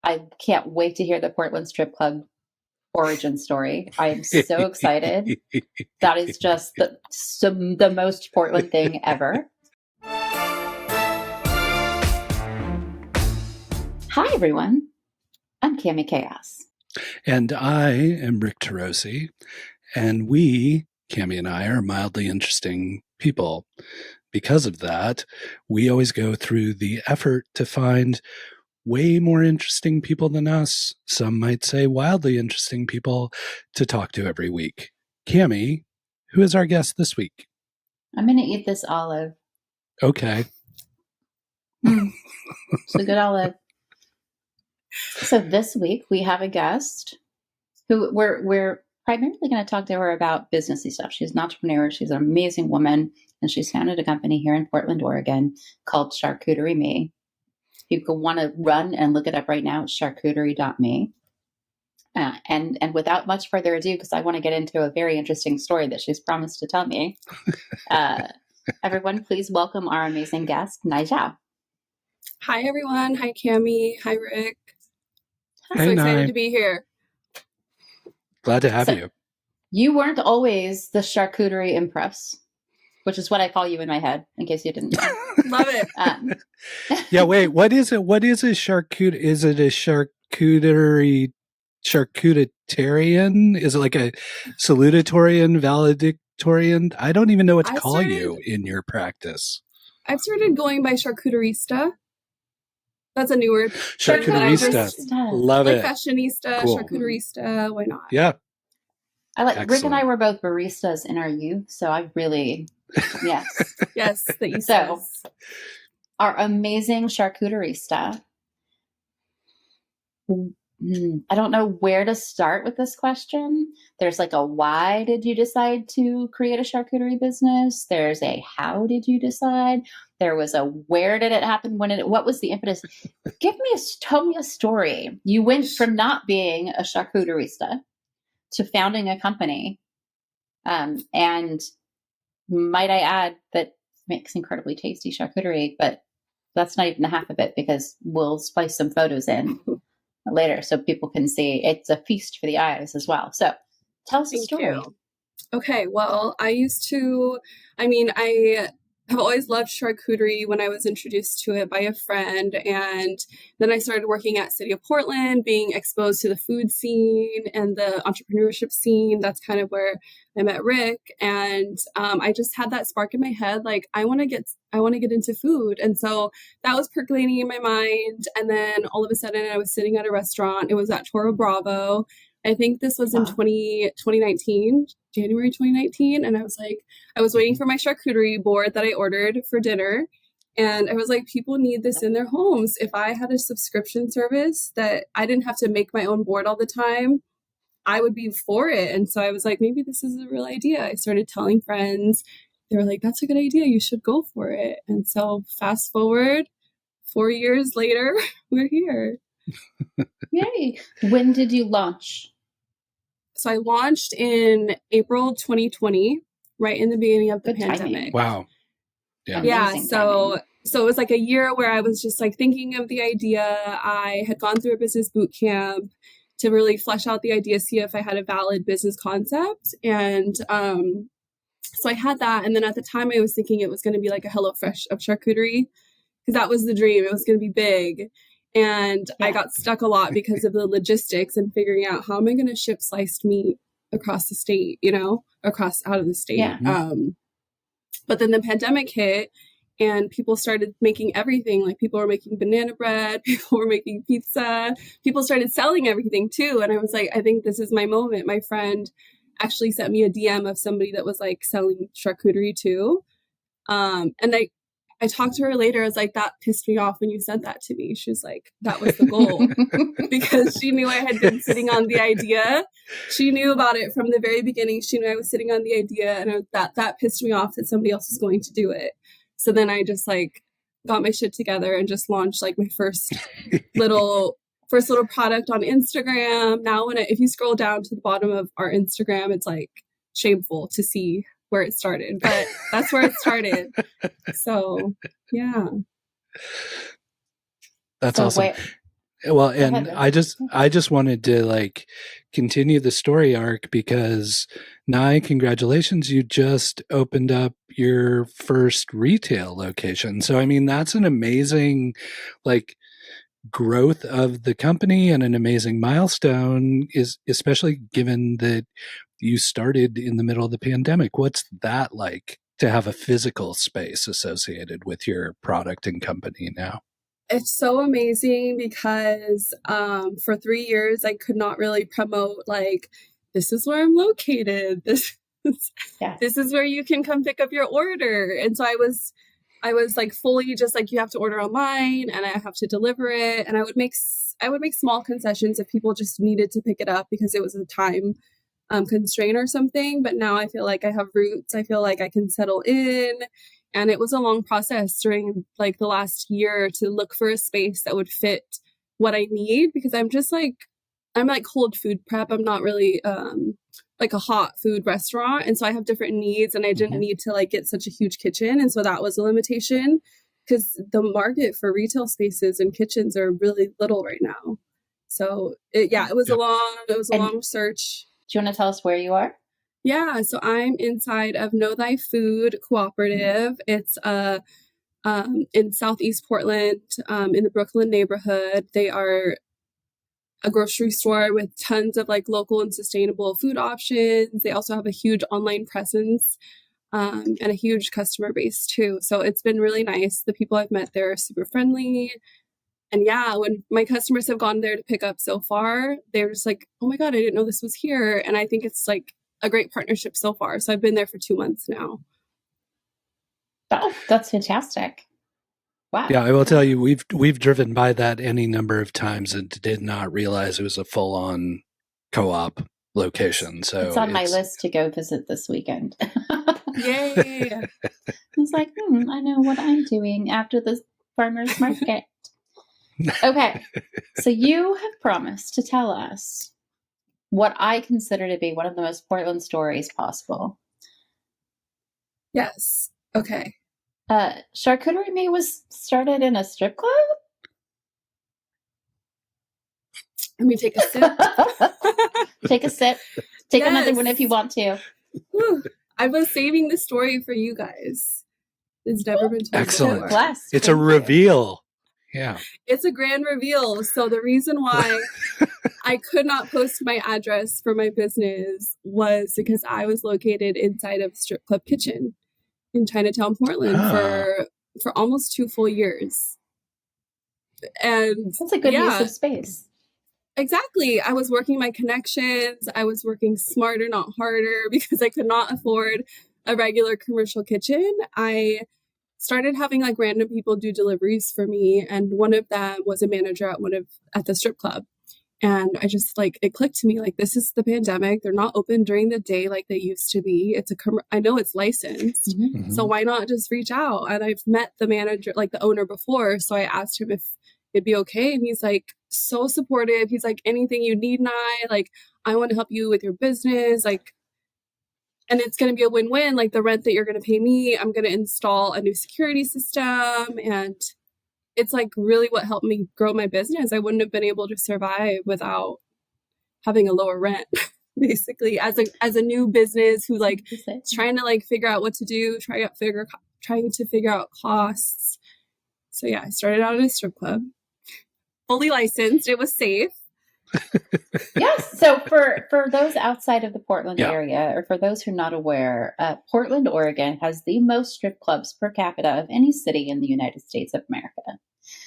I can't wait to hear the Portland Strip Club origin story. I am so excited. That is just the most Portland thing ever. Hi, everyone. I'm Cami Kaos. And I am Rick Turoczy. And we, Cami and I, are mildly interesting people. Because of that, we always go through the effort to find way more interesting people than us. Some might say wildly interesting people to talk to every week. Cami, who is our guest this week? I'm going to eat this olive. Okay. It's a good olive. So this week we have a guest who we're primarily going to talk to her about businessy stuff. She's an entrepreneur. She's an amazing woman, and she's founded a company here in Portland, Oregon called Charcuterie Me. If you want to run and look it up right now, it's charcuterie.me. And without much further ado, because I want to get into a very interesting story that she's promised to tell me, everyone, please welcome our amazing guest, Nai Zhao. Hi, everyone. Hi, Cami. Hi, Rick. Hey, so excited Nai. to be here. Glad to have you. You weren't always the charcuterie empress, which is what I call you in my head, in case you didn't know. Love it. Yeah, wait, what is it? What is a charcuterie? Is it a charcuteritarian? Is it like a salutatorian, valedictorian? I don't even know what to call you in your practice. I've started going by Charcuterista. That's a new word. Charcuterista. Love like it. Fashionista, Cool. Charcuterista. Why not? Yeah. Rick and I were both baristas in our youth, so I really, yes. Yes, that you So, our amazing charcuterista. I don't know where to start with this question. There's like a why did you decide to create a charcuterie business? There's a how did you decide? There was a where did it happen? What was the impetus? Tell me a story. You went from not being a charcuterista to founding a company. And might I add that makes incredibly tasty charcuterie, but that's not even the half of it because we'll splice some photos in later so people can see. It's a feast for the eyes as well. So tell us a story. You. Okay, well, I have always loved charcuterie when I was introduced to it by a friend. And then I started working at City of Portland, being exposed to the food scene and the entrepreneurship scene. That's kind of where I met Rick. And I just had that spark in my head, like, I want to get into food. And so that was percolating in my mind. And then all of a sudden I was sitting at a restaurant. It was at Toro Bravo. I think this was in 2019, January 2019. And I was waiting for my charcuterie board that I ordered for dinner. And I was like, people need this in their homes. If I had a subscription service that I didn't have to make my own board all the time, I would be for it. And so I was like, maybe this is a real idea. I started telling friends. They were like, that's a good idea. You should go for it. And so fast forward 4 years later, we're here. Yay. When did you launch? So I launched in April 2020, right in the beginning of the pandemic. Wow. Yeah. Yeah. So it was like a year where I was just like thinking of the idea. I had gone through a business boot camp to really flesh out the idea, see if I had a valid business concept. And so I had that. And then at the time I was thinking it was going to be like a HelloFresh of charcuterie because that was the dream. It was going to be big. And I got stuck a lot because of the logistics and figuring out how am I going to ship sliced meat across the state, out of the state. Yeah. But then the pandemic hit and people started making everything. Like people were making banana bread, people were making pizza, people started selling everything too. And I was like, I think this is my moment. My friend actually sent me a DM of somebody that was like selling charcuterie too. And I talked to her later. I was like, that pissed me off when you said that to me. She was like, that was the goal. Because she knew I had been sitting on the idea. She knew about it from the very beginning. She knew I was sitting on the idea. And that pissed me off that somebody else was going to do it. So then I just like got my shit together and just launched like my first little product on Instagram. Now if you scroll down to the bottom of our Instagram, it's like shameful to see where it started, but that's where it started. So, yeah. That's awesome. Well, Go and ahead. I just wanted to like continue the story arc because Nai, congratulations, you just opened up your first retail location. So I mean, that's an amazing like growth of the company and an amazing milestone, is especially given that you started in the middle of the pandemic. What's that like to have a physical space associated with your product and company now? It's so amazing because for 3 years I could not really promote like this is where I'm located. This is where you can come pick up your order. And so I was like fully just like you have to order online and I have to deliver it. And I would make small concessions if people just needed to pick it up because it was a time constraint or something. But now I feel like I have roots. I feel like I can settle in. And it was a long process during like the last year to look for a space that would fit what I need because I'm like cold food prep. I'm not really like a hot food restaurant. And so I have different needs and I didn't need to like get such a huge kitchen. And so that was a limitation because the market for retail spaces and kitchens are really little right now. So it was a long search. Do you want to tell us where you are? Yeah, so I'm inside of Know Thy Food Cooperative. It's in Southeast Portland, in the Brooklyn neighborhood. They are a grocery store with tons of like local and sustainable food options. They also have a huge online presence and a huge customer base too. So it's been really nice. The people I've met there are super friendly. And yeah, when my customers have gone there to pick up so far, they're just like, oh my God, I didn't know this was here. And I think it's like a great partnership so far. So I've been there for 2 months now. Oh, that's fantastic. Wow. Yeah, I will tell you, we've driven by that any number of times and did not realize it was a full-on co-op location. So it's on my list to go visit this weekend. Yay! I was like, I know what I'm doing after the farmer's market. Okay, so you have promised to tell us what I consider to be one of the most Portland stories possible. Yes. Okay. Charcuterie Me was started in a strip club? Let me take a sip. Take a sip. Take another one if you want to. I was saving the story for you guys. It's never been told excellent. before. It's a reveal. Yeah. It's a grand reveal. So the reason why I could not post my address for my business was because I was located inside of a strip club kitchen in Chinatown, Portland for almost 2 full years. And that's a good use of space. Exactly. I was working my connections. I was working smarter, not harder, because I could not afford a regular commercial kitchen. I started having like random people do deliveries for me. And one of them was a manager at the strip club. And I just like, it clicked to me like, this is the pandemic. They're not open during the day like they used to be. I know it's licensed. Mm-hmm. So why not just reach out? And I've met the manager, like the owner before. So I asked him if it'd be okay. And he's like, so supportive. He's like, anything you need, Nai, like, I want to help you with your business. Like, and it's going to be a win-win. Like the rent that you're going to pay me, I'm going to install a new security system. And it's like really what helped me grow my business. I wouldn't have been able to survive without having a lower rent, basically, as a new business who like trying to like figure out what to do, trying to figure out costs. So yeah, I started out in a strip club, fully licensed. It was safe. Yes. So for those outside of the Portland area, or for those who are not aware, Portland, Oregon has the most strip clubs per capita of any city in the United States of America.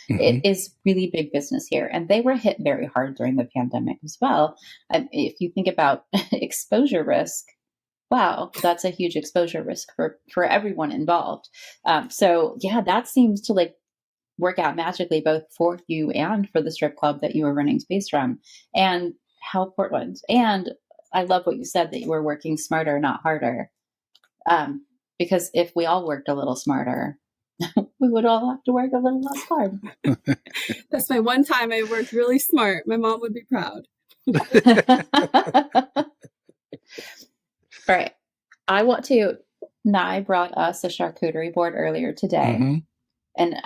Mm-hmm. It is really big business here, and they were hit very hard during the pandemic as well. If you think about exposure risk, wow, that's a huge exposure risk for everyone involved. So yeah, that seems to like work out magically both for you and for the strip club that you were renting space from, and how Portland. And I love what you said, that you were working smarter, not harder. Because if we all worked a little smarter, we would all have to work a little less hard. That's my one time I worked really smart. My mom would be proud. All right. Nai brought us a charcuterie board earlier today. Mm-hmm. And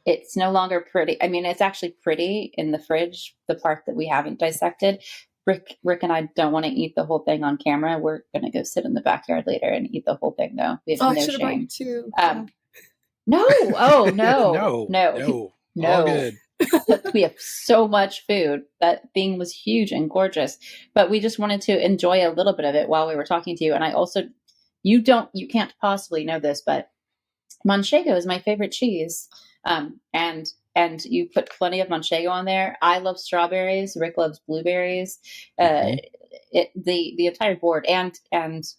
It's no longer pretty. I mean, it's actually pretty in the fridge, the part that we haven't dissected. Rick and I don't want to eat the whole thing on camera. We're going to go sit in the backyard later and eat the whole thing, though. We have Oh, I no should have brought shame. you too. No. Oh, no. No. All good. We have so much food. That thing was huge and gorgeous, but we just wanted to enjoy a little bit of it while we were talking to you. And I also, you can't possibly know this, but Manchego is my favorite cheese. And you put plenty of Manchego on there. I love strawberries. Rick loves blueberries. The entire board. And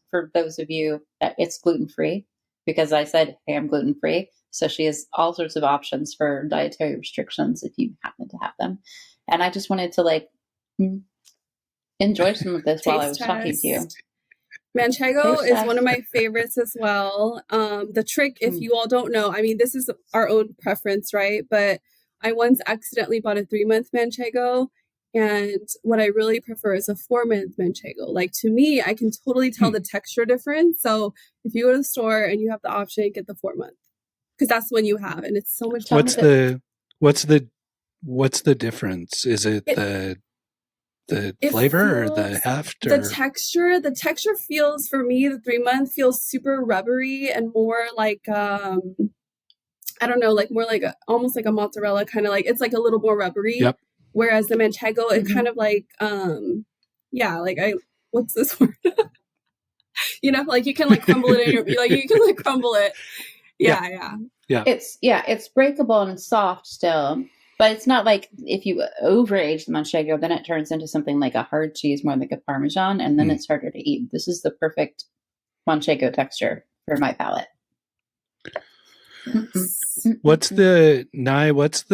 for those of you, it's gluten free because I said, hey, I'm gluten free. So she has all sorts of options for dietary restrictions if you happen to have them. And I just wanted to enjoy some of this while I was talking to you. Manchego is one of my favorites as well. The trick, if you all don't know, I mean, this is our own preference, right? But I once accidentally bought a 3-month Manchego, and what I really prefer is a 4-month Manchego. Like, to me, I can totally tell the texture difference. So if you go to the store and you have the option, get the 4-month, because that's when you have, and it's so much. What's the difference? Is it the flavor or the heft? Or? The texture feels, for me, the 3-month feels super rubbery and more like I don't know, like more like almost like a mozzarella, kind of like, it's like a little more rubbery. Yep. Whereas the Manchego, it kind of like what's this word? Like you can like crumble it in your, like you can like crumble it. Yeah. It's breakable and soft still. But it's not like if you overage the Manchego, then it turns into something like a hard cheese, more like a Parmesan, and then it's harder to eat. This is the perfect Manchego texture for my palate. What's the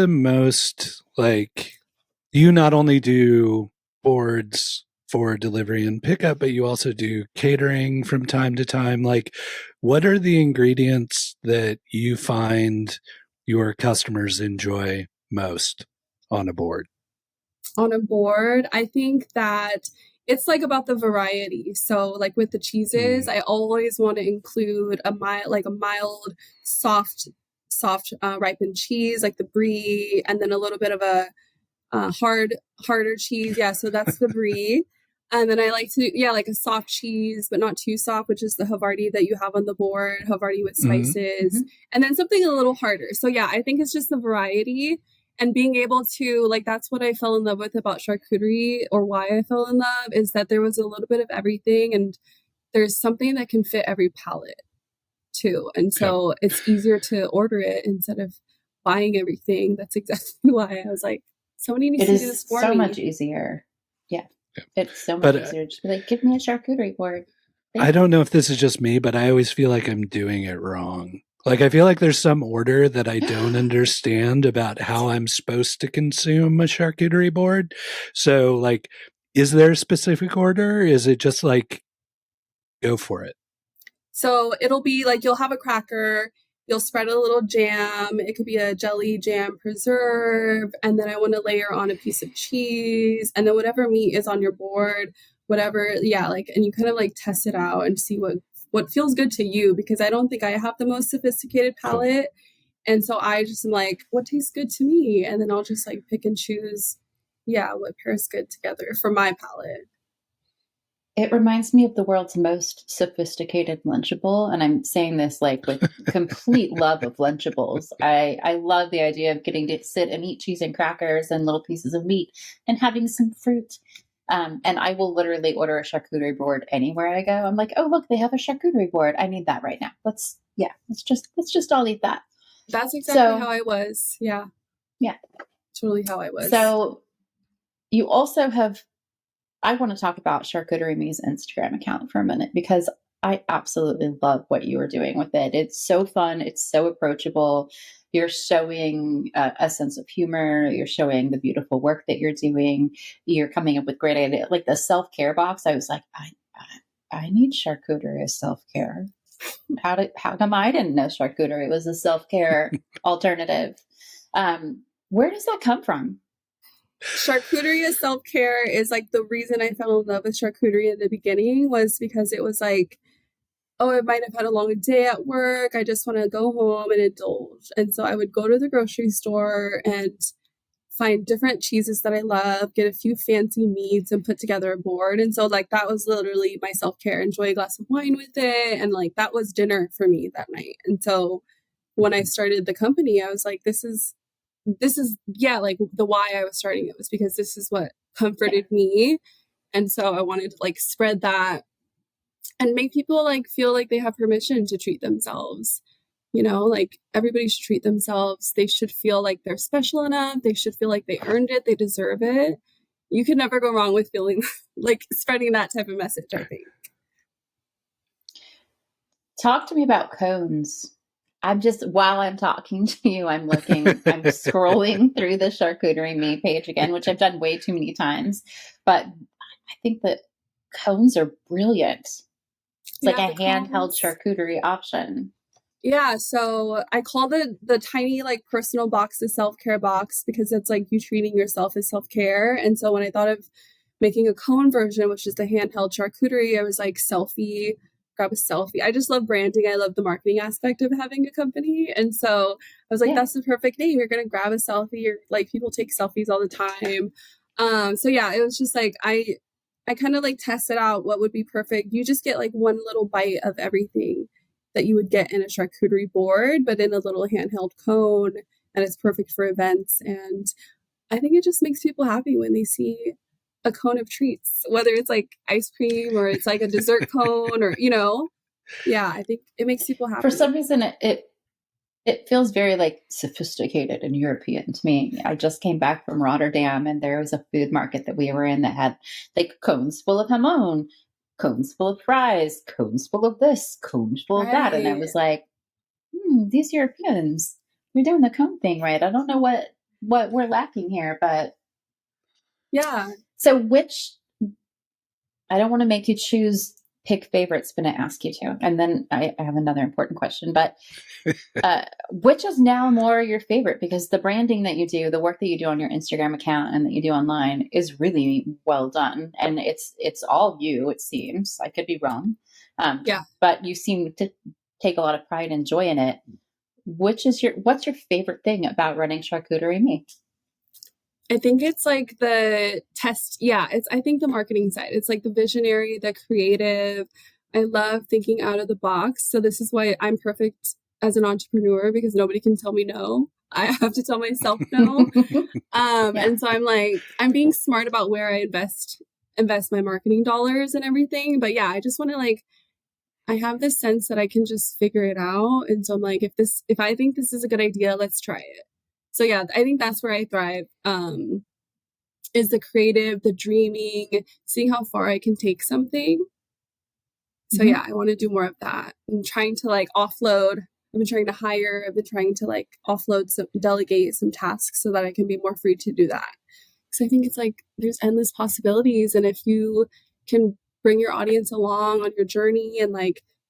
most, like, you not only do boards for delivery and pickup, but you also do catering from time to time. Like, what are the ingredients that you find your customers enjoy most on a board? On a board, I think that it's like about the variety. So like with the cheeses, I always want to include a mild, soft ripened cheese, like the brie, and then a little bit of a harder cheese. Yeah, so that's the brie. And then I like to, like a soft cheese, but not too soft, which is the Havarti that you have on the board, Havarti with spices, and then something a little harder. So yeah, I think it's just the variety and being able to, like, that's what I fell in love with about charcuterie, or why I fell in love, is that there was a little bit of everything, and there's something that can fit every palate too. And so it's easier to order it instead of buying everything. That's exactly why I was like, somebody needs to do this for me. It is so much easier. Yeah. It's so much easier. Just be like, give me a charcuterie board. I don't know if this is just me, but I always feel like I'm doing it wrong. Like, I feel like there's some order that I don't understand about how I'm supposed to consume a charcuterie board. So, like, is there a specific order? Is it just like, go for it? So it'll be like, you'll have a cracker, you'll spread a little jam. It could be a jelly jam preserve. And then I want to layer on a piece of cheese, and then whatever meat is on your board, whatever. Yeah. Like, and you kind of like test it out and see what feels good to you, because I don't think I have the most sophisticated palate. And so I just am like, what tastes good to me? And then I'll just like pick and choose, what pairs good together for my palate. It reminds me of the world's most sophisticated Lunchable. And I'm saying this like with complete love of Lunchables. I love the idea of getting to sit and eat cheese and crackers and little pieces of meat and having some fruit. And I will literally order a charcuterie board anywhere I go. I'm like, oh, look, they have a charcuterie board. I need that right now. Let's just all eat that. That's exactly how I was. Yeah. Yeah. Totally how I was. So you also have, I want to talk about Charcuterie Me's Instagram account for a minute, because I absolutely love what you are doing with it. It's so fun. It's so approachable. You're showing a sense of humor. You're showing the beautiful work that you're doing. You're coming up with great ideas. Like the self-care box, I was like, I need charcuterie as self-care. How come I didn't know charcuterie was a self-care alternative? Where does that come from? Charcuterie as self-care is like the reason I fell in love with charcuterie in the beginning, was because it was like, oh, I might have had a long day at work. I just want to go home and indulge. And so I would go to the grocery store and find different cheeses that I love, get a few fancy meats and put together a board. And so like that was literally my self-care, enjoy a glass of wine with it. And like that was dinner for me that night. And so when I started the company, I was like, this is yeah, like the why I was starting it was because this is what comforted me. And so I wanted to like spread that and make people like feel like they have permission to treat themselves. You know, like everybody should treat themselves. They should feel like they're special enough. They should feel like they earned it. They deserve it. You can never go wrong with feeling like spreading that type of message, I think. Talk to me about cones. While I'm talking to you, I'm scrolling through the Charcuterie Me page again, which I've done way too many times. But I think that cones are brilliant. It's like a handheld charcuterie option. Yeah, so I call it the tiny like personal box a self-care box because it's like you treating yourself as self-care. And so when I thought of making a cone version, which is the handheld charcuterie, I was like grab a selfie. I just love branding. I love the marketing aspect of having a company. And so I was like, that's the perfect name. You're going to grab a selfie. You're like, people take selfies all the time. So yeah, it was just like, I kind of like tested out what would be perfect. You just get like one little bite of everything that you would get in a charcuterie board, but in a little handheld cone, and it's perfect for events. And I think it just makes people happy when they see a cone of treats, whether it's like ice cream or it's like a dessert cone or, you know, yeah, I think it makes people happy. For some reason, it feels very like sophisticated and European to me. I just came back from Rotterdam and there was a food market that we were in that had like cones full of hamon, cones full of fries, cones full of this, cones full of that. And I was like, these Europeans, we're doing the cone thing right. I don't know what we're lacking here, but yeah. So I don't want to make you pick favorites, but I ask you to. And then I have another important question, but which is now more your favorite? Because the branding that you do, the work that you do on your Instagram account and that you do online is really well done. And it's all you, it seems. I could be wrong. But you seem to take a lot of pride and joy in it. What's your favorite thing about running Charcuterie Me? I think it's like the test. Yeah, I think the marketing side. It's like the visionary, the creative. I love thinking out of the box. So this is why I'm perfect as an entrepreneur, because nobody can tell me no. I have to tell myself no. And so I'm being smart about where I invest my marketing dollars and everything. But yeah, I just want to I have this sense that I can just figure it out. And so I'm like, if I think this is a good idea, let's try it. So yeah, I think that's where I thrive, is the creative, the dreaming, seeing how far I can take something. So yeah, I want to do more of that. I'm trying to offload. I've been trying to hire. I've been trying to offload delegate some tasks so that I can be more free to do that. Because I think it's there's endless possibilities. And if you can bring your audience along on your journey and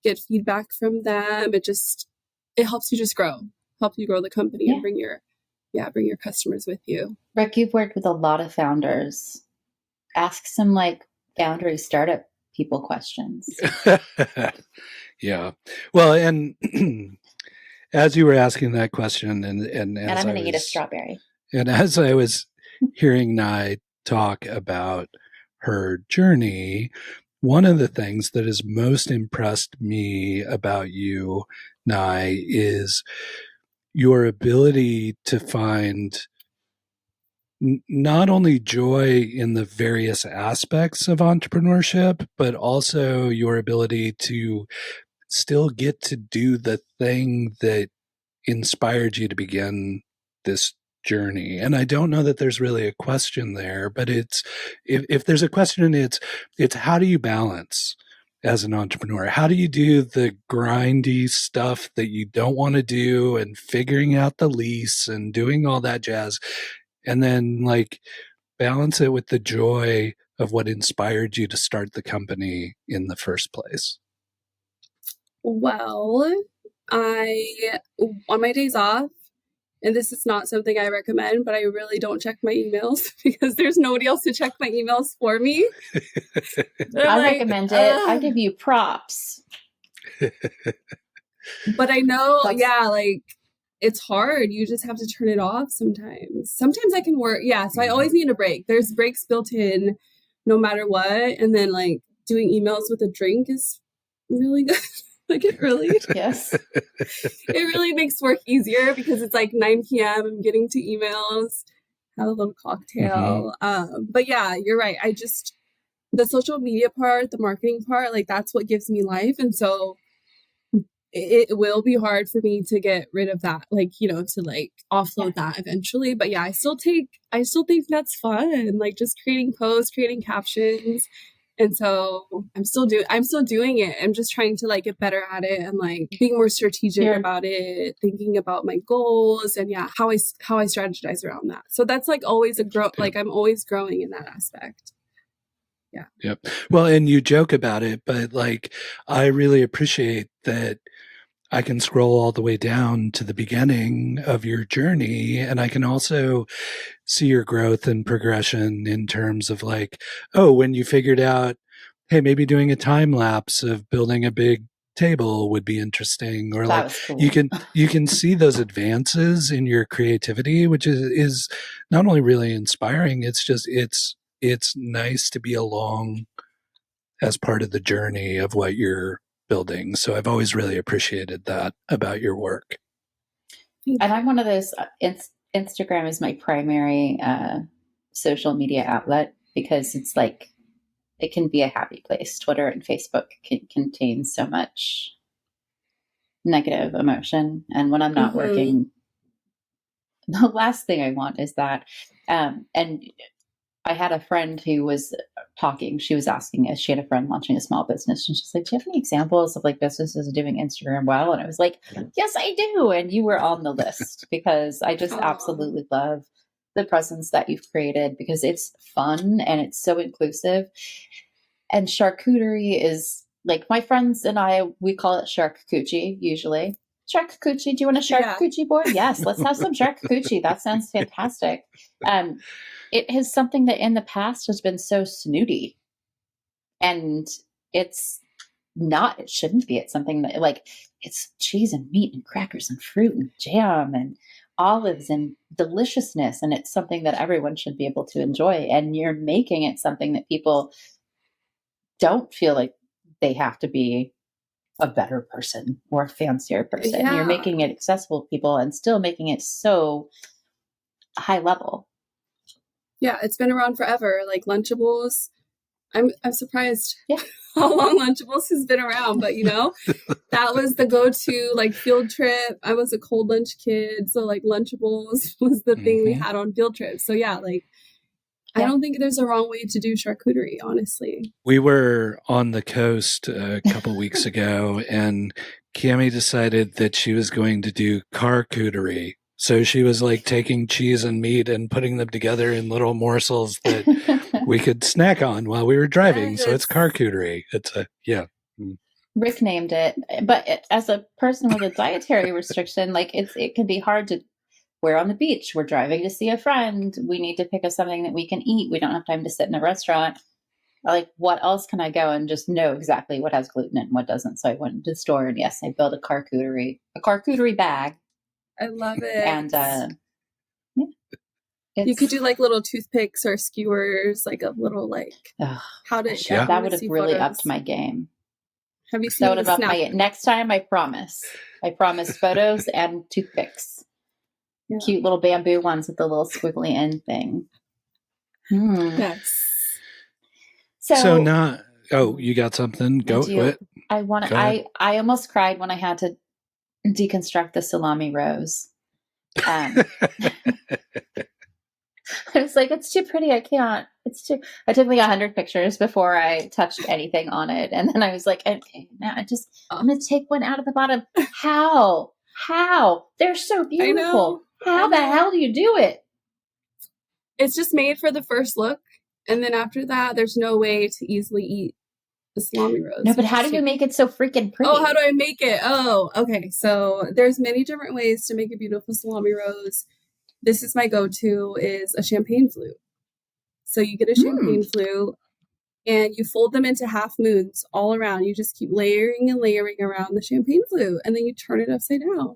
get feedback from them, it helps you just grow, help you grow the company and bring your customers with you. Rick, you've worked with a lot of founders. Ask some foundry startup people questions. Yeah. Well, and as you were asking that question and I'm going to eat a strawberry. And as I was hearing Nai talk about her journey, one of the things that has most impressed me about you, Nai, is your ability to find not only joy in the various aspects of entrepreneurship, but also your ability to still get to do the thing that inspired you to begin this journey. And I don't know that there's really a question there, but if there's a question, it's how do you balance as an entrepreneur? How do you do the grindy stuff that you don't want to do and figuring out the lease and doing all that jazz, and then balance it with the joy of what inspired you to start the company in the first place? Well, on my days off, and this is not something I recommend, but I really don't check my emails because there's nobody else to check my emails for me. I recommend it. I give you props. But I know, That's- yeah, like it's hard. You just have to turn it off sometimes. Sometimes I can work. Yeah. So I always need a break. There's breaks built in no matter what. And then like doing emails with a drink is really good. Like it really, Yes. it really makes work easier because it's like 9 p.m. I'm getting to emails, have a little cocktail. But yeah, you're right. The social media part, the marketing part, like that's what gives me life. And so it will be hard for me to get rid of that, like, you know, to like offload that eventually. But yeah, I still think that's fun, like just creating posts, creating captions. And so I'm still doing it. I'm just trying to like get better at it and like being more strategic about it, thinking about my goals and how I strategize around that. So that's like always like I'm always growing in that aspect. Yeah. Yep. Well, and you joke about it, but like I really appreciate that I can scroll all the way down to the beginning of your journey, and I can also see your growth and progression in terms of like, oh, when you figured out, hey, maybe doing a time lapse of building a big table would be interesting, or like cool. you can see those advances in your creativity, which is not only really inspiring, it's just it's nice to be along as part of the journey of what you're building. So I've always really appreciated that about your work. And I'm one of those, Instagram is my primary social media outlet because it's like, it can be a happy place. Twitter and Facebook can contain so much negative emotion. And when I'm not working, the last thing I want is that. And I had a friend who was talking. She was asking us, she had a friend launching a small business. And she's like, do you have any examples of like businesses doing Instagram well? And I was like, yes, I do. And you were on the list because I just absolutely love the presence that you've created because it's fun and it's so inclusive. And charcuterie is like my friends and I, we call it charcuterie usually. Charcuterie, do you want a charcuterie board? Yes, let's have some charcuterie. That sounds fantastic. It is something that in the past has been so snooty, and it's not, it shouldn't be. It's something that like, it's cheese and meat and crackers and fruit and jam and olives and deliciousness. And it's something that everyone should be able to enjoy. And you're making it something that people don't feel like they have to be a better person or a fancier person. You're making it accessible to people and still making it so high level. Yeah, it's been around forever. Like Lunchables, I'm surprised how long Lunchables has been around. But you know, that was the go-to like field trip. I was a cold lunch kid, so like Lunchables was the thing we had on field trips. So yeah, like I don't think there's a wrong way to do charcuterie. Honestly, we were on the coast a couple weeks ago, and Cami decided that she was going to do charcuterie. So she was like taking cheese and meat and putting them together in little morsels that we could snack on while we were driving. So it's charcuterie. It's Rick named it, but as a person with a dietary restriction, like it can be hard to. We're on the beach. We're driving to see a friend. We need to pick up something that we can eat. We don't have time to sit in a restaurant. Like, what else can I go and just know exactly what has gluten and what doesn't? So I went to the store and yes, I built a charcuterie bag. I love it. And you could do like little toothpicks or skewers, like a little like that would have really upped my game. Have you seen that would have next time? I promise photos and toothpicks. Cute little bamboo ones with the little squiggly end thing. Yes. So not. Oh, you got something? Go. I almost cried when I had to deconstruct the salami rose. I was like, it's too pretty. I can't. It's too. I took like 100 pictures before I touched anything on it, and then I was like, okay, now I'm gonna take one out of the bottom. How? They're so beautiful. How the hell do you do it? It's just made for the first look, and then after that, there's no way to easily eat the salami rose. No, but how do you make it so freaking pretty? Oh, how do I make it? Oh, okay. So there's many different ways to make a beautiful salami rose. This is my go-to, is a champagne flute. So you get a champagne flute, and you fold them into half moons all around. You just keep layering and layering around the champagne flute, and then you turn it upside down.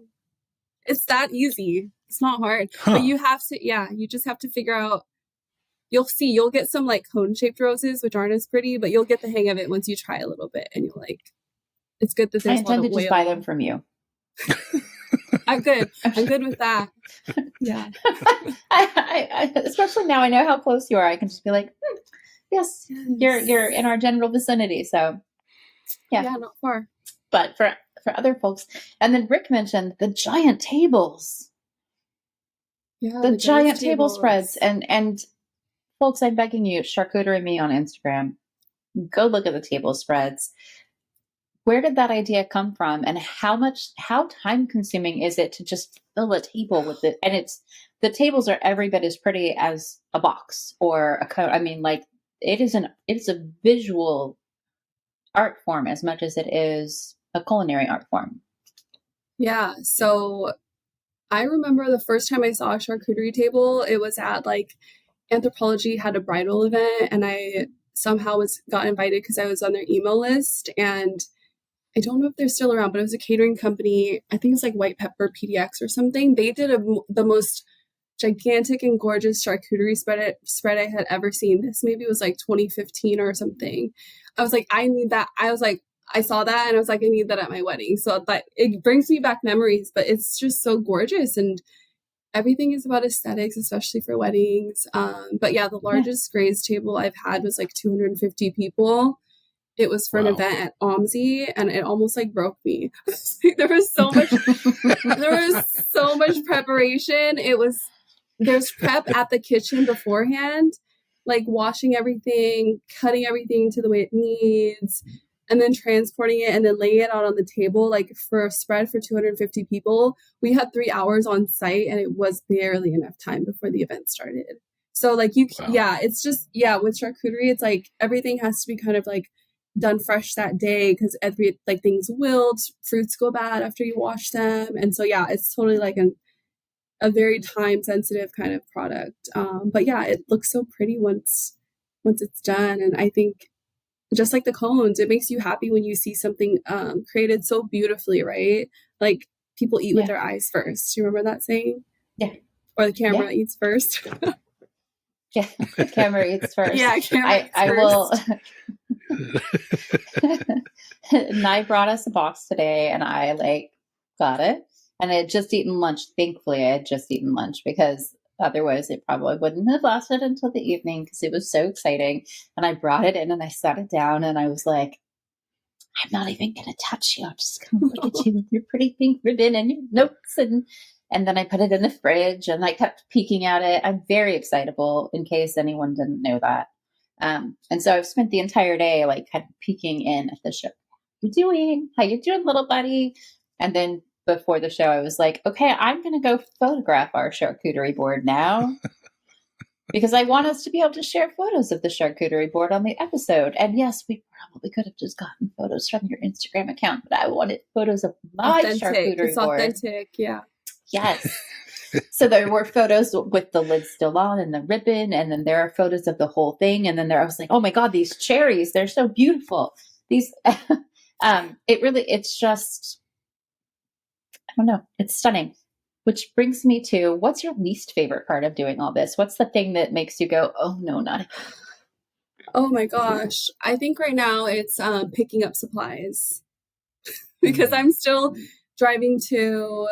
It's that easy. It's not hard. But you have to, you just have to figure out, you'll get some like cone-shaped roses, which aren't as pretty, but you'll get the hang of it once you try a little bit, and you'll like, it's good that there's I intend to just buy them from you. I'm good. I'm good with that. Yeah. I especially now I know how close you are. I can just be like, yes, you're in our general vicinity. So yeah, not far. But for other folks, and then Rick mentioned the giant tables. Yeah, the giant table spreads, and folks, I'm begging you, Charcuterie Me on Instagram, go look at the table spreads. Where did that idea come from, and how time consuming is it to just fill a table with it? And the tables are every bit as pretty as a box or a coat. I mean, like it's a visual art form as much as it is a culinary art form. Yeah. So I remember the first time I saw a charcuterie table, it was at like Anthropologie had a bridal event, and I somehow got invited because I was on their email list, and I don't know if they're still around, but it was a catering company. I think it's like White Pepper PDX or something. They did the most gigantic and gorgeous charcuterie spread I had ever seen. This maybe was like 2015 or something. I was like, I need that. I saw that and I was like, I need that at my wedding. So that it brings me back memories, but it's just so gorgeous, and everything is about aesthetics, especially for weddings. But yeah, the largest Graze table I've had was like 250 people. It was for an event at OMSI, and it almost like broke me. There was so much preparation. There's prep at the kitchen beforehand, like washing everything, cutting everything to the way it needs, and then transporting it and then laying it out on the table. Like for a spread for 250 people, we had 3 hours on site, and it was barely enough time before the event started. So like it's just, with charcuterie, it's like everything has to be kind of like done fresh that day, because things wilt, fruits go bad after you wash them, and so it's totally like a very time sensitive kind of product. But it looks so pretty once it's done, and I think just like the cones, it makes you happy when you see something created so beautifully, right? Like people eat with their eyes first. You remember that saying? Yeah. Or the camera eats first. Yeah, the camera eats first. I will. Nai brought us a box today, and I got it, and I had just eaten lunch. Thankfully, I had just eaten lunch, because otherwise it probably wouldn't have lasted until the evening, because it was so exciting. And I brought it in, and I sat it down, and I was like, I'm not even going to touch you. I'm just going to look at you with your pretty pink ribbon and your notes, and then I put it in the fridge, and I kept peeking at it. I'm very excitable, in case anyone didn't know that. And so I've spent the entire day like kind of peeking in at the show. How you doing, little buddy? And then before the show, I was like, okay, I'm going to go photograph our charcuterie board now, because I want us to be able to share photos of the charcuterie board on the episode. And yes, we probably could have just gotten photos from your Instagram account, but I wanted photos of my charcuterie board. It's authentic, yeah. Yes. So there were photos with the lid still on and the ribbon, and then there are photos of the whole thing. And then I was like, oh my God, these cherries, they're so beautiful. These, it's just, I don't know, it's stunning. Which brings me to, what's your least favorite part of doing all this? What's the thing that makes you go, oh no, not again? Oh my gosh. I think right now it's picking up supplies, because I'm still driving to,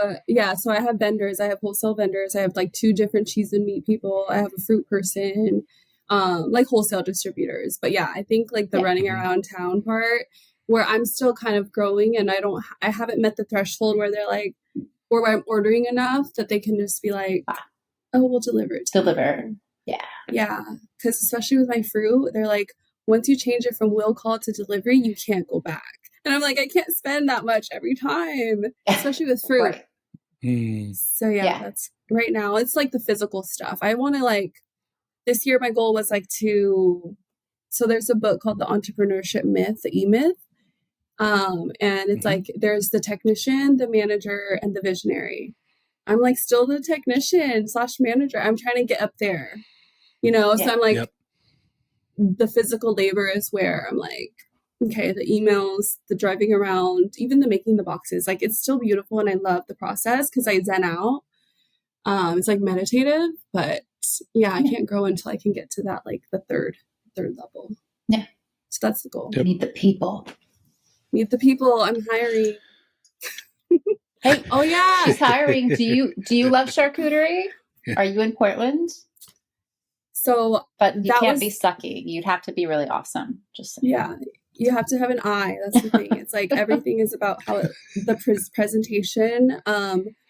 so I have vendors. I have wholesale vendors. I have like 2 different cheese and meat people. I have a fruit person, like wholesale distributors. But I think like the running around town part, where I'm still kind of growing, and I haven't met the threshold where they're like, or where I'm ordering enough that they can just be like, oh, we'll deliver it. Deliver. Yeah. Yeah. Because especially with my fruit, they're like, once you change it from will call to delivery, you can't go back. And I'm like, I can't spend that much every time, especially with fruit. Right. So that's right now. It's like the physical stuff. I want to this year, my goal was so there's a book called The Entrepreneurship Myth, the E-Myth. And it's like, there's the technician, the manager, and the visionary. I'm like still the technician / manager. I'm trying to get up there, so I'm like, the physical labor is where I'm like, okay, the emails, the driving around, even the making the boxes, like it's still beautiful and I love the process because I zen out. It's like meditative, but yeah, I can't grow until I can get to that, like the third level. Yeah. So that's the goal. Meet the people. Meet the people. I'm hiring. Hey, oh yeah, she's hiring. Do you love charcuterie? Are you in Portland? So, but you can't be sucky. You'd have to be really awesome. Just saying. Yeah, you have to have an eye. That's the thing. It's like everything is about how the presentation.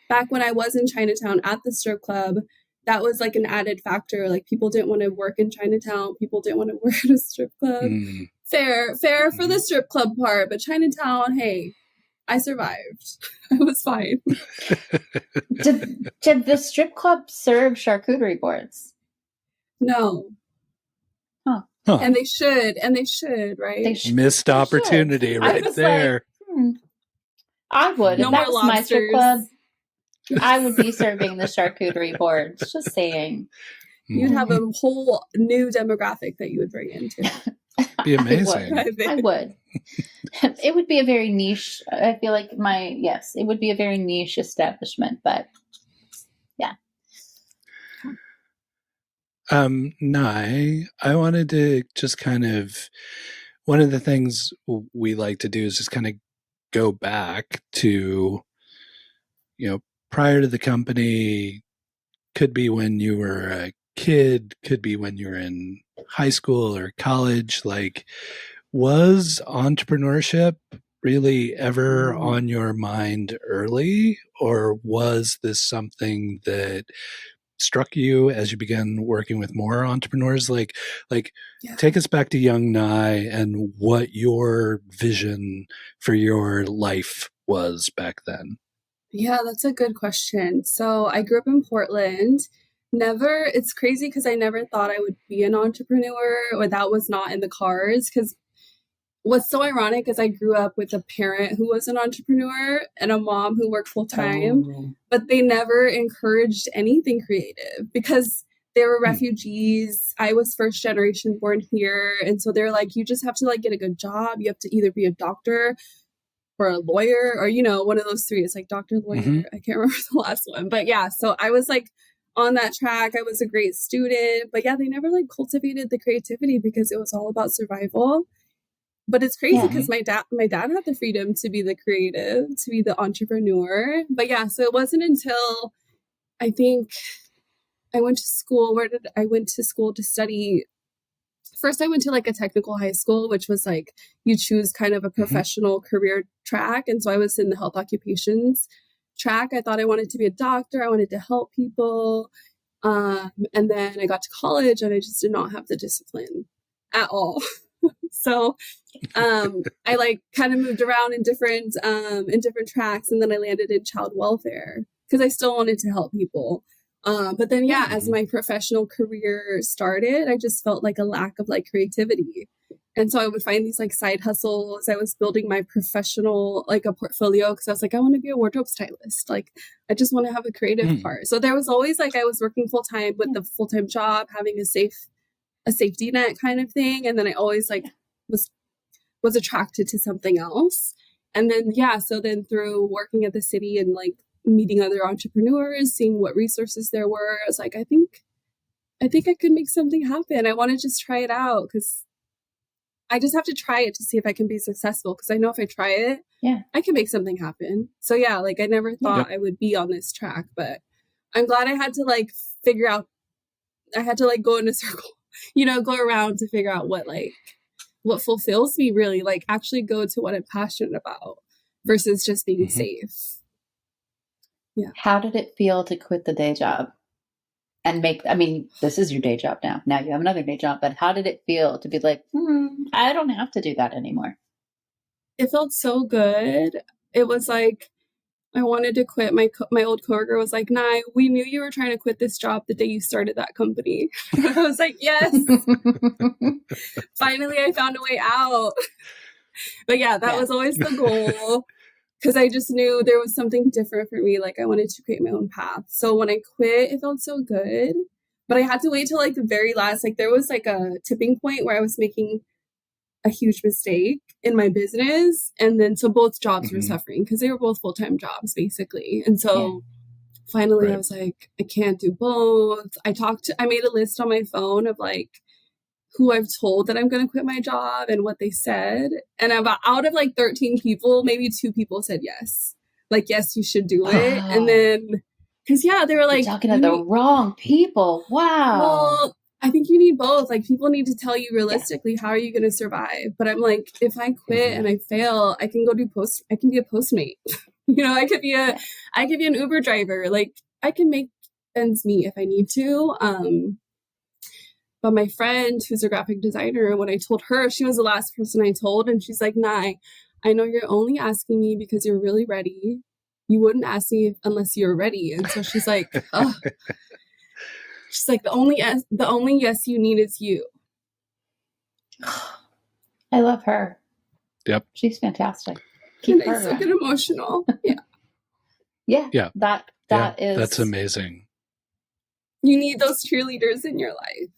Back when I was in Chinatown at the strip club, that was like an added factor. Like people didn't want to work in Chinatown. People didn't want to work at a strip club. Fair for the strip club part, but Chinatown, hey, I survived. I was fine. Did the strip club serve charcuterie boards? No. Huh. And they should, right? Missed opportunity right there. Like, I would. No if that more was my strip lobsters. club, I would be serving the charcuterie boards. Just saying. You'd have a whole new demographic that you would bring into. Be amazing. I would. It would be a very niche. I feel like it would be a very niche establishment, but yeah. Nai, I wanted to just kind of, one of the things we like to do is just kind of go back to, prior to the company, could be when you were a kid, could be when you were in high school or college. Like, was entrepreneurship really ever on your mind early, or was this something that struck you as you began working with more entrepreneurs? Like take us back to young Nai and what your vision for your life was back then. Yeah, that's a good question. So I grew up in Portland. It's crazy because I never thought I would be an entrepreneur, or that was not in the cards. Because what's so ironic is I grew up with a parent who was an entrepreneur and a mom who worked full time, but they never encouraged anything creative because they were refugees. I was first generation born here. And so they're like, you just have to like get a good job. You have to either be a doctor or a lawyer or, one of those three. It's like doctor, lawyer. I can't remember the last one. But yeah, so I was like on that track. I was a great student. But yeah, they never like cultivated the creativity because it was all about survival. But it's crazy because my dad had the freedom to be the creative, to be the entrepreneur. But yeah, so it wasn't until I think I went to school. I went to school to study? First, I went to like a technical high school, which was like you choose kind of a professional career track. And so I was in the health occupations track. I thought I wanted to be a doctor. I wanted to help people. And then I got to college and I just did not have the discipline at all. So I like kind of moved around in different tracks, and then I landed in child welfare because I still wanted to help people. But then, as my professional career started, I just felt like a lack of like creativity. And so I would find these like side hustles. I was building my professional, like a portfolio, because I was like, I want to be a wardrobe stylist. Like, I just want to have a creative part. So there was always like, I was working full time with the full-time job, having a safety net kind of thing. And then I always like was attracted to something else. And then, so then through working at the city and like meeting other entrepreneurs, seeing what resources there were, I was like, I think I could make something happen. I want to just try it out because I just have to try it to see if I can be successful. Because I know if I try it, I can make something happen. So like I never thought I would be on this track, but I'm glad I had to like figure out, I had to like go in a circle, go around to figure out what fulfills me really, like actually go to what I'm passionate about versus just being safe. Yeah. How did it feel to quit the day job and this is your day job now. Now you have another day job, but how did it feel to be like, I don't have to do that anymore? It felt so good. It was like, I wanted to quit. My old coworker was like, Nai, we knew you were trying to quit this job the day you started that company. I was like, yes. Finally, I found a way out. But that was always the goal. Because I just knew there was something different for me. Like I wanted to create my own path. So when I quit, it felt so good. But I had to wait till like the very last, like there was like a tipping point where I was making a huge mistake in my business. And then so both jobs were suffering because they were both full-time jobs basically. And so finally I was like, I can't do both. I made a list on my phone of like who I've told that I'm going to quit my job and what they said. And about out of like 13 people, maybe 2 people said yes. Like, yes, you should do it. And then, cause yeah, they were like, you're talking to the wrong people. Wow. Well, I think you need both. Like people need to tell you realistically, how are you going to survive? But I'm like, if I quit and I fail, I can go do I can be a Postmate. I could be an Uber driver. Like I can make ends meet if I need to. But my friend who's a graphic designer, when I told her, she was the last person I told. And she's like, Nai, I know you're only asking me because you're really ready. You wouldn't ask me unless you're ready. And so she's like, oh. She's like, the only yes you need is you. I love her. Yep. She's fantastic. And I still get emotional. Yeah. Yeah. That is. That's amazing. You need those cheerleaders in your life.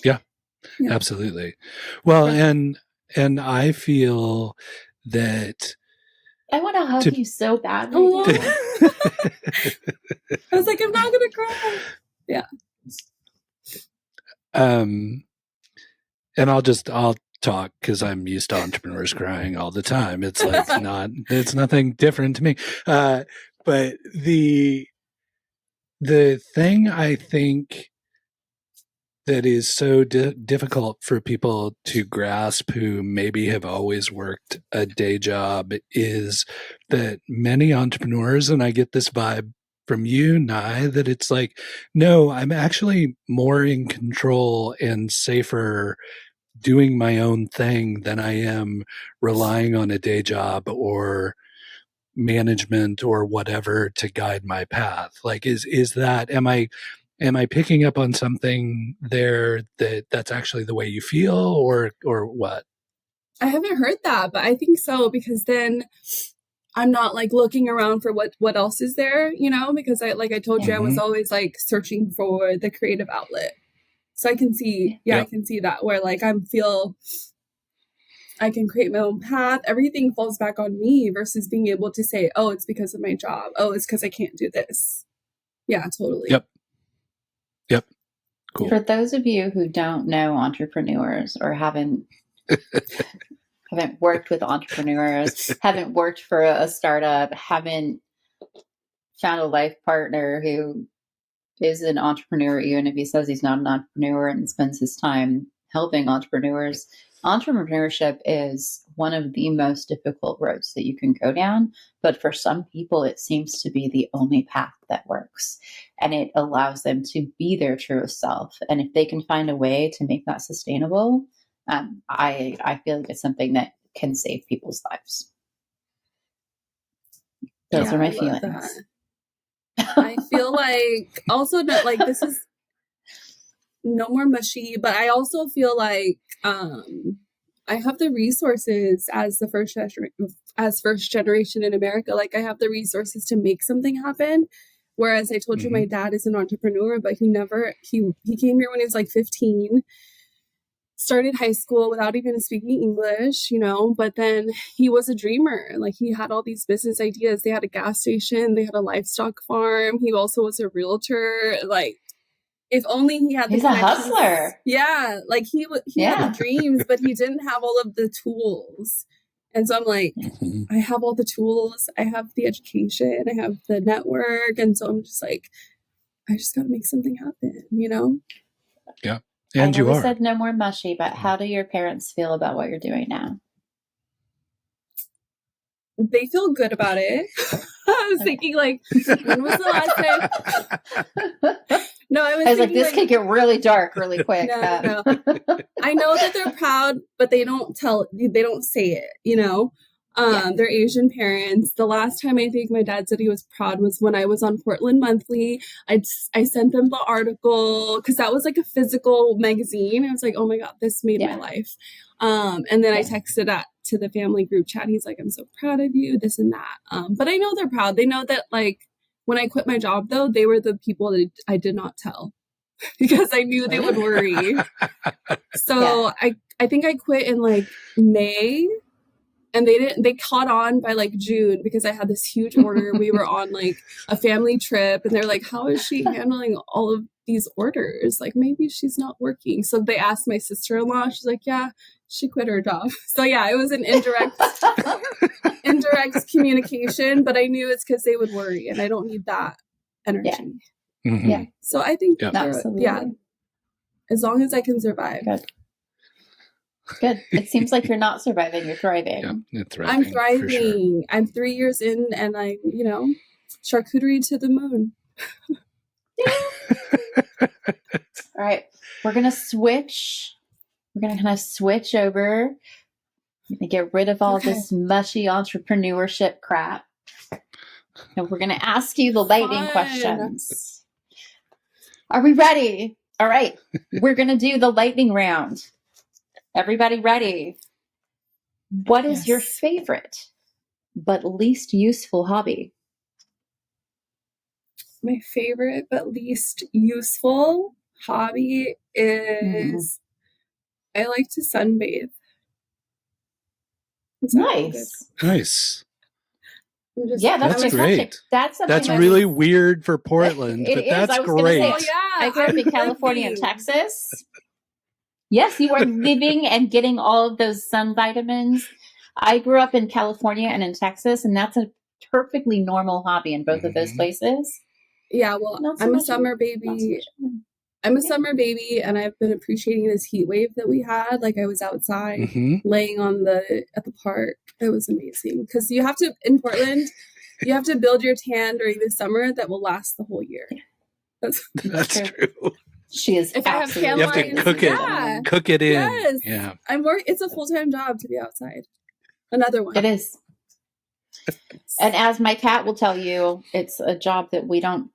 Yeah. Absolutely. Well, and I feel that I want to hug you so badly. Oh. I was like, I'm not going to cry. Yeah. And I'll talk because I'm used to entrepreneurs crying all the time. It's like it's nothing different to me. But the thing I think that is so difficult for people to grasp who maybe have always worked a day job is that many entrepreneurs, and I get this vibe from you, Nai, that it's like, no, I'm actually more in control and safer doing my own thing than I am relying on a day job or management or whatever to guide my path. Like, is that, am I picking up on something there that's actually the way you feel or what? I haven't heard that, but I think so, because then I'm not like looking around for what else is there, because I told you, I was always like searching for the creative outlet. So I can see, I can see that where like I can create my own path. Everything falls back on me versus being able to say, oh, it's because of my job. Oh, it's because I can't do this. Yeah, totally. Yep. Cool. For those of you who don't know entrepreneurs or haven't worked with entrepreneurs, haven't worked for a startup, haven't found a life partner who is an entrepreneur, even if he says he's not an entrepreneur and spends his time helping entrepreneurs, entrepreneurship is one of the most difficult roads that you can go down. But for some people, it seems to be the only path that works. And it allows them to be their truest self. And if they can find a way to make that sustainable, I feel like it's something that can save people's lives. Those are my feelings. I feel like also that like this is no more mushy, but I also feel like I have the resources as first generation in America. Like I have the resources to make something happen. Whereas I told you my dad is an entrepreneur, but he came here when he was like 15, started high school without even speaking English, but then he was a dreamer. Like he had all these business ideas. They had a gas station, they had a livestock farm. He also was a realtor. Like if only he had He's a hustler. Yeah. Like he had the dreams, but he didn't have all of the tools. And so I'm like, I have all the tools. I have the education. I have the network. And so I'm just like, I just got to make something happen, Yeah. And you are. said no more mushy, but how do your parents feel about what you're doing now? They feel good about it. I was thinking like, when was the last time? No, I was like, this could get really dark really quick. No. I know that they're proud, but they don't say it, They're Asian parents. The last time I think my dad said he was proud was when I was on Portland Monthly. I sent them the article because that was like a physical magazine. I was like, oh my God, this made my life. And then I texted that to the family group chat. He's like, I'm so proud of you, this and that. But I know they're proud. They know that like when I quit my job though, they were the people that I did not tell. because I knew they would worry. So I think I quit in like May, and they caught on by like June because I had this huge order. We were on like a family trip, and they're like, how is she handling all of these orders? Like, maybe she's not working. So they asked my sister-in-law. She's like, yeah, she quit her job. So yeah, it was an indirect communication, but I knew it's because they would worry, and I don't need that energy. Yeah. Mm-hmm. Yeah. So I think, Absolutely. yeah, as long as I can survive. Good. It seems like you're not surviving, you're thriving. Yeah, you're thriving. I'm thriving. For sure. I'm 3 years in, and I'm, charcuterie to the moon. All right. We're going to switch. We're going to kind of switch over. We're going to get rid of all this mushy entrepreneurship crap. And we're going to ask you the lightning questions. Are we ready? All right. We're going to do the lightning round. Everybody ready? What is your favorite but least useful hobby? My favorite but least useful hobby is I like to sunbathe. Nice. Nice. That's great. That's really weird for Portland, but that's great. I grew up in California and Texas. Yes, you are living and getting all of those sun vitamins. I grew up in California and in Texas, and that's a perfectly normal hobby in both of those places. Yeah, well, I'm a summer baby. I'm a summer baby, and I've been appreciating this heat wave that we had. Like, I was outside laying at the park. It was amazing because in Portland, you have to build your tan during the summer that will last the whole year. That's true. She is. If I have tan you have to cook it in. Yes. Yeah. It's a full-time job to be outside. Another one. It is. And as my cat will tell you, it's a job that we don't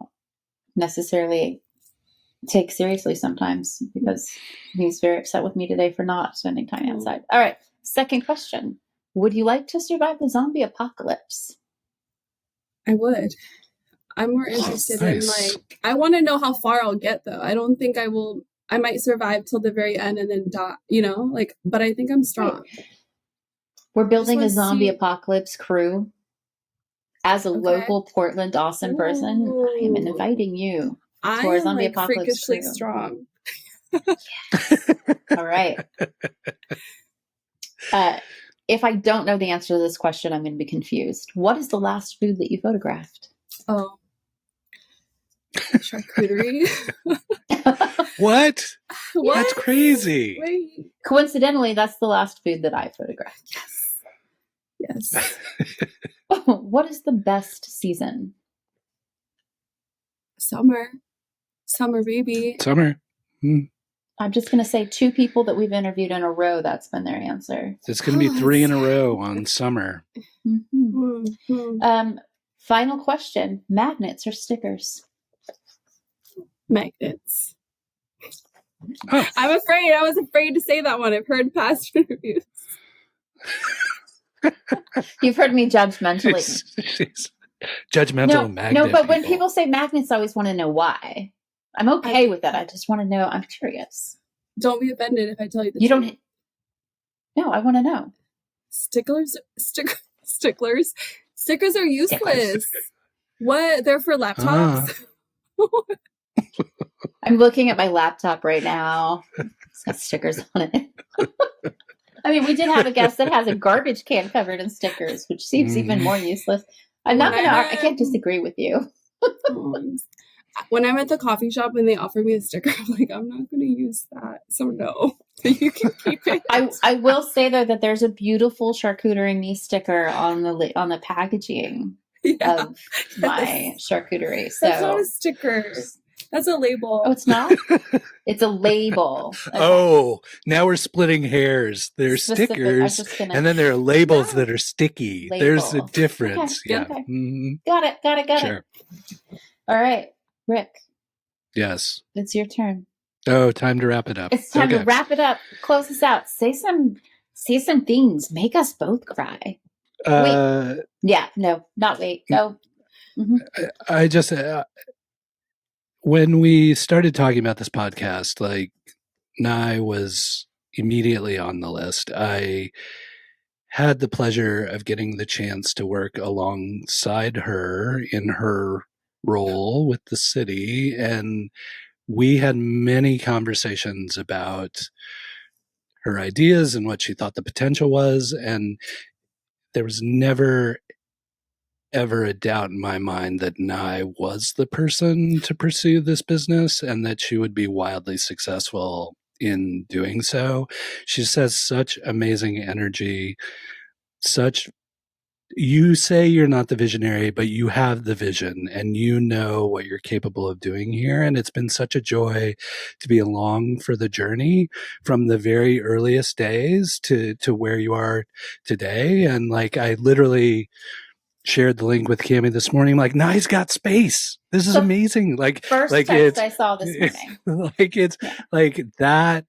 necessarily take seriously sometimes because he's very upset with me today for not spending time outside. All right. Second question. Would you like to survive the zombie apocalypse? I would. I'm more interested in I want to know how far I'll get though. I don't think I will. I might survive till the very end and then die, but I think I'm strong. We're building a zombie apocalypse crew. As a local Portland awesome person, I am inviting you to our zombie apocalypse freakishly crew. Strong. Yes. All right. If I don't know the answer to this question, I'm going to be confused. What is the last food that you photographed? Oh. Charcuterie. What? That's crazy. Wait. Coincidentally, that's the last food that I photographed. Yes. What is the best season? Summer, baby. Summer. I'm just going to say 2 people that we've interviewed in a row. That's been their answer. It's going to be 3 in a row on summer. Final question: magnets or stickers? Magnets. Oh. I'm afraid. I was afraid to say that one. I've heard past interviews. You've heard me judgmentally. She's judgmental magnet. No, but when people say magnets, I always want to know why. I'm okay with that. I just want to know. I'm curious. Don't be offended if I tell you the truth. Don't. No, I want to know. Sticklers are useless. What? They're for laptops? I'm looking at my laptop right now. It's got stickers on it. I mean, we did have a guest that has a garbage can covered in stickers, which seems even more useless. I can't disagree with you. When I'm at the coffee shop and they offer me a sticker, I'm like, I'm not going to use that. So no, you can keep it. I will say though that there's a beautiful Charcuterie Me sticker on the packaging of my charcuterie. So that's not a sticker. That's a label. Oh, it's not? It's a label. Okay. Oh, now we're splitting hairs. There's stickers, and then there are labels that are sticky. There's a difference. Okay. Yeah. Okay. Mm-hmm. Got it. All right, Rick. Yes. It's your turn. Oh, time to wrap it up. It's time to wrap it up. Close us out. Say some things. Make us both cry. Wait. Yeah. No. Not wait. No. Mm-hmm. I just. when we started talking about this podcast, like, Nai was immediately on the list. I had the pleasure of getting the chance to work alongside her in her role with the city, and we had many conversations about her ideas and what she thought the potential was, and there was never ever a doubt in my mind that Nai was the person to pursue this business and that she would be wildly successful in doing so. She has such amazing energy, such, you say you're not the visionary, but you have the vision and you know what you're capable of doing here. And it's been such a joy to be along for the journey from the very earliest days to where you are today. And like, I literally shared the link with Cami this morning. Like, Nai's got space. This is amazing. Like, First like text it's, I saw this morning. like it's like that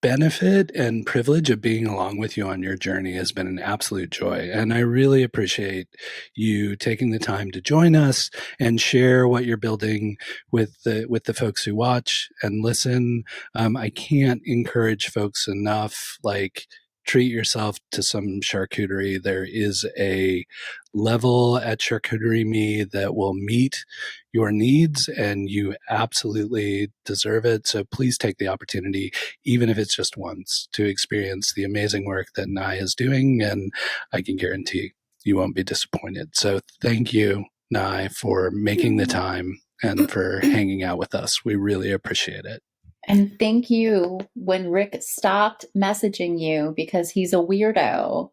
benefit and privilege of being along with you on your journey has been an absolute joy. And I really appreciate you taking the time to join us and share what you're building with the folks who watch and listen. I can't encourage folks enough, like, treat yourself to some charcuterie. There is a level at Charcuterie Me that will meet your needs, and you absolutely deserve it. So please take the opportunity, even if it's just once, to experience the amazing work that Nai is doing, and I can guarantee you won't be disappointed. So thank you, Nai, for making the time and for hanging out with us. We really appreciate it. And thank you when Rick stopped messaging you because he's a weirdo.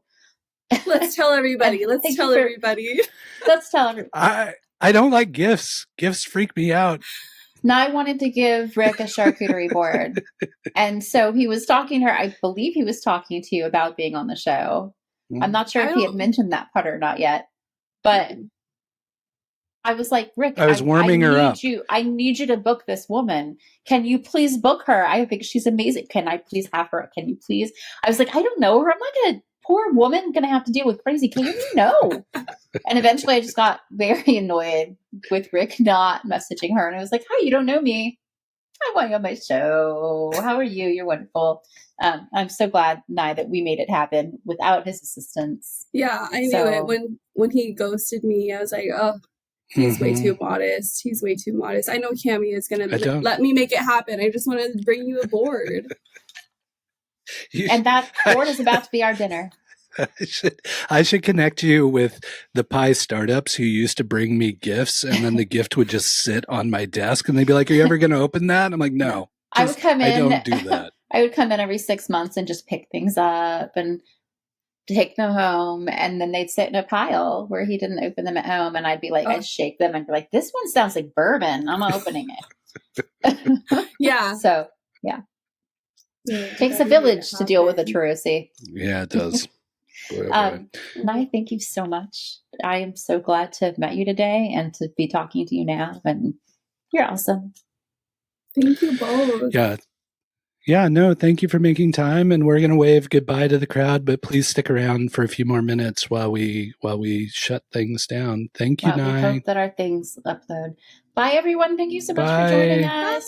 Let's tell everybody. Let's tell everybody. I don't like gifts. Gifts freak me out. Nai wanted to give Rick a charcuterie board. And so he was talking to her. I believe he was talking to you about being on the show. I'm not sure if he had mentioned that part or not yet. But I was like, Rick, I was warming her up. I need you to book this woman. Can you please book her? I think she's amazing. Can I please have her? Can you please? I was like, I don't know her. I'm not going to, poor woman, going to have to deal with crazy. Can you know? And eventually I just got very annoyed with Rick not messaging her. And I was like, hi, you don't know me. I want you on my show. How are you? You're wonderful. I'm so glad, Nai, that we made it happen without his assistance. Yeah, I knew it. When he ghosted me, I was like, oh, he's way too modest. He's way too modest. I know Cami is going to let me make it happen. I just want to bring you a board. And that board is about to be our dinner. I should connect you with the pie startups who used to bring me gifts, and then the gift would just sit on my desk, and they'd be like, "Are you ever going to open that?" I'm like, "No." I would come in. I don't do that. I would come in every 6 months and just pick things up and take them home, and then they'd sit in a pile where he didn't open them at home, and I'd be like, I'd shake them and be like, "This one sounds like bourbon. I'm opening it." Yeah. So yeah. It takes a village to deal with a Turoczy. Yeah, it does. Nai, thank you so much. I am so glad to have met you today and to be talking to you now. And you're awesome. Thank you both. Yeah, no, thank you for making time. And we're going to wave goodbye to the crowd, but please stick around for a few more minutes while we shut things down. Thank you, Nai. We hope that our things upload. Bye, everyone. Thank you so much for joining us.